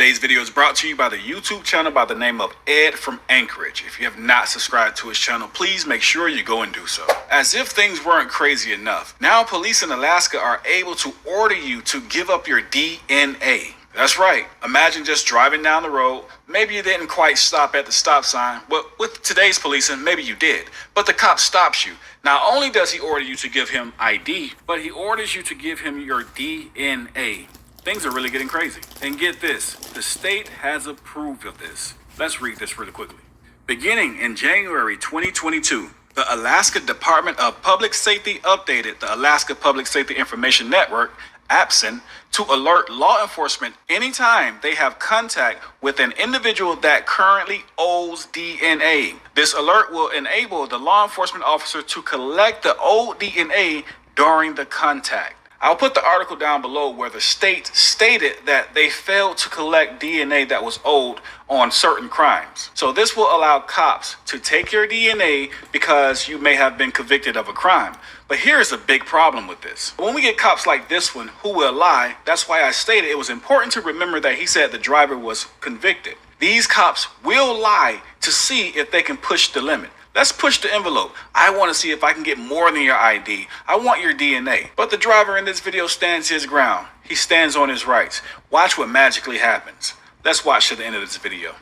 Today's video is brought to you by the YouTube channel by the name of Ed from Anchorage. If you have not subscribed to his channel, please make sure you go and do so. As if things weren't crazy enough, now police in Alaska are able to order you to give up your DNA. That's right. Imagine just driving down the road. Maybe you didn't quite stop at the stop sign. Well, with today's policing, maybe you did. But the cop stops you. Not only does he order you to give him ID, but he orders you to give him your DNA. Things are really getting crazy. And get this, the state has approved of this. Let's read this really quickly. Beginning in January 2022, the Alaska Department of Public Safety updated the Alaska Public Safety Information Network, APSIN, to alert law enforcement anytime they have contact with an individual that currently owes DNA. This alert will enable the law enforcement officer to collect the old DNA during the contact. I'll put the article down below where the state stated that they failed to collect DNA that was owed on certain crimes. So this will allow cops to take your DNA because you may have been convicted of a crime. But here's a big problem with this. When we get cops like this one who will lie, that's why I stated it was important to remember that he said the driver was convicted. These cops will lie to see if they can push the limit. Let's push the envelope. I want to see if I can get more than your ID. I want your DNA. But the driver in this video stands his ground. He stands on his rights. Watch what magically happens. Let's watch to the end of this video.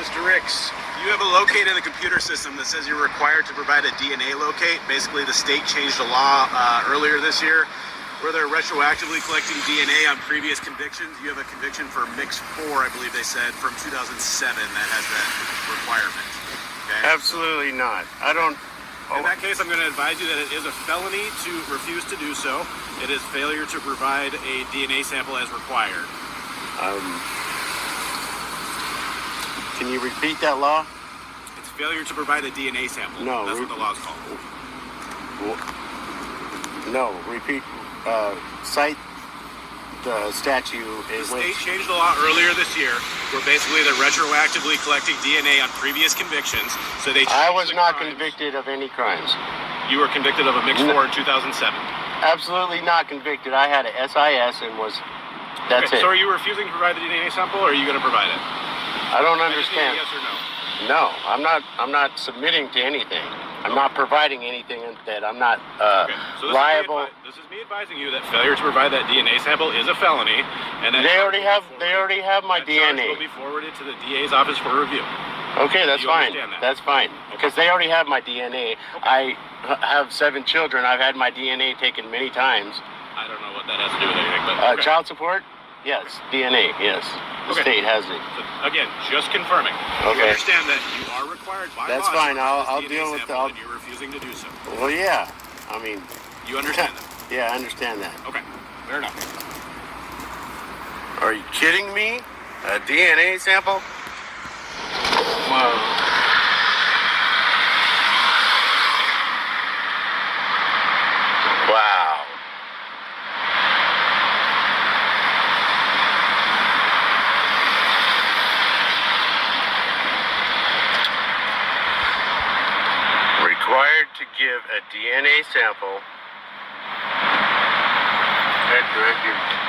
Mr. Ricks, you have a locate in the computer system that says you're required to provide a DNA locate. Basically, the state changed a law earlier this year where they're retroactively collecting DNA on previous convictions. You have a conviction for Mix 4, I believe they said, from 2007 that has that requirement. Okay? Absolutely not. I don't. In that case, I'm going to advise you that it is a felony to refuse to do so. It is failure to provide a DNA sample as required. Can you repeat that law? It's failure to provide a DNA sample. No. That's what the law's called. No, repeat. Cite the statute. The state changed the law earlier this year where basically they're retroactively collecting DNA on previous convictions. So they I was not convicted of any crimes. You were convicted of a Mix 4 in 2007. Absolutely not convicted. I had a SIS and was. That's it. So are you refusing to provide the DNA sample, or are you going to provide it? I don't understand. Yes or no? No, I'm not submitting to anything. I'm not providing anything that I'm not so liable. This is me advising you that failure to provide that DNA sample is a felony, and that they already have my DNA. Will be forwarded to the DA's office for review. Okay, that's fine. That? That's fine because they already have my DNA. Okay. I have 7 children. I've had my DNA taken many times. I don't know what that has to do with anything, but okay. Child support. Yes, DNA, yes. The state has it. So, again, just confirming. Okay. You understand that you are required by That's law fine. I'll DNA deal with and you're refusing to do so. Well, yeah. I mean... You understand that? Yeah, I understand that. Okay. Fair enough. Are you kidding me? A DNA sample? Wow. Wow. Required to give a DNA sample,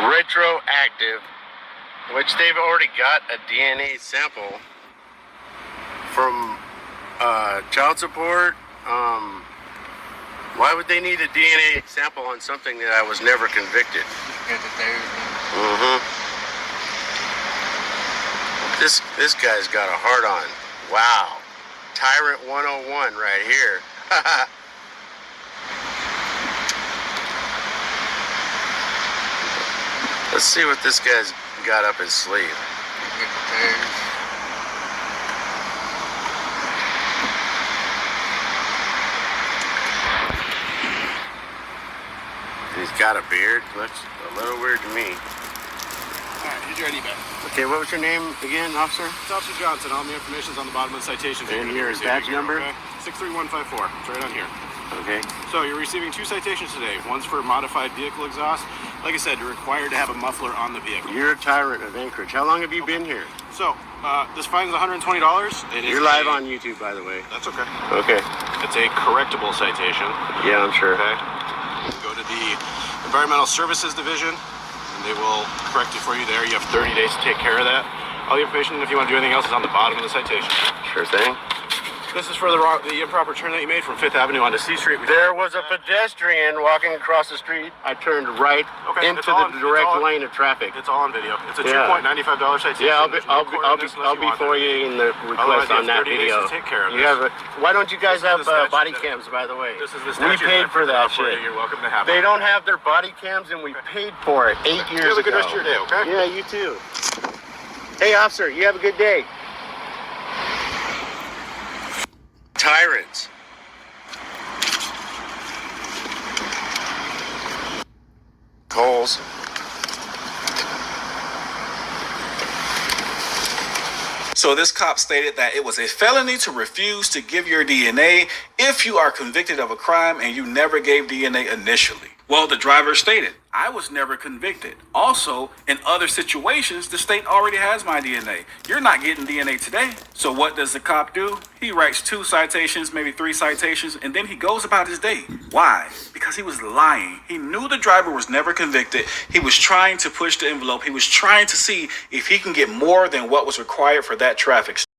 retroactive, which they've already got a DNA sample from child support. Why would they need a DNA sample on something that I was never convicted? This guy's got a heart on. Wow. Tyrant 101 right here. Let's see what this guy's got up his sleeve. He's got a beard. Looks a little weird to me. Alright, here's your ID back. Okay, what was your name again, officer? It's Officer Johnson. All the information's on the bottom of the citation. And here's badge number? Okay. 63154. It's right on here. Okay. So you're receiving 2 citations today. One's for modified vehicle exhaust. Like I said, you're required to have a muffler on the vehicle. You're a tyrant of Anchorage. How long have you been here? So, this fine is $120. You're live on YouTube, by the way. That's okay. Okay. It's a correctable citation. Yeah, I'm sure. Okay. Go to the Environmental Services Division, and they will correct it for you there. You have 30 days to take care of that. All the information, if you want to do anything else, is on the bottom of the citation. Sure thing. This is for the improper turn that you made from 5th Avenue onto C Street. There was a pedestrian walking across the street. I turned right into the direct lane of traffic. It's all on video. It's a $2.95 citation. Yeah, I'll be for you in the request on that video. Take care of you have why don't you guys have body cams, by the way? This is the we paid for that shit. You're welcome to have They don't have their body cams, and we paid for it 8 years ago. You have a good rest of your day, okay? Yeah, you too. Hey, officer, you have a good day. Tyrants. Coles. So this cop stated that it was a felony to refuse to give your DNA if you are convicted of a crime and you never gave DNA initially. Well, the driver stated, I was never convicted. Also, in other situations, the state already has my DNA. You're not getting DNA today. So what does the cop do? He writes 2 citations, maybe 3 citations, and then he goes about his day. Why? Because he was lying. He knew the driver was never convicted. He was trying to push the envelope. He was trying to see if he can get more than what was required for that traffic stop.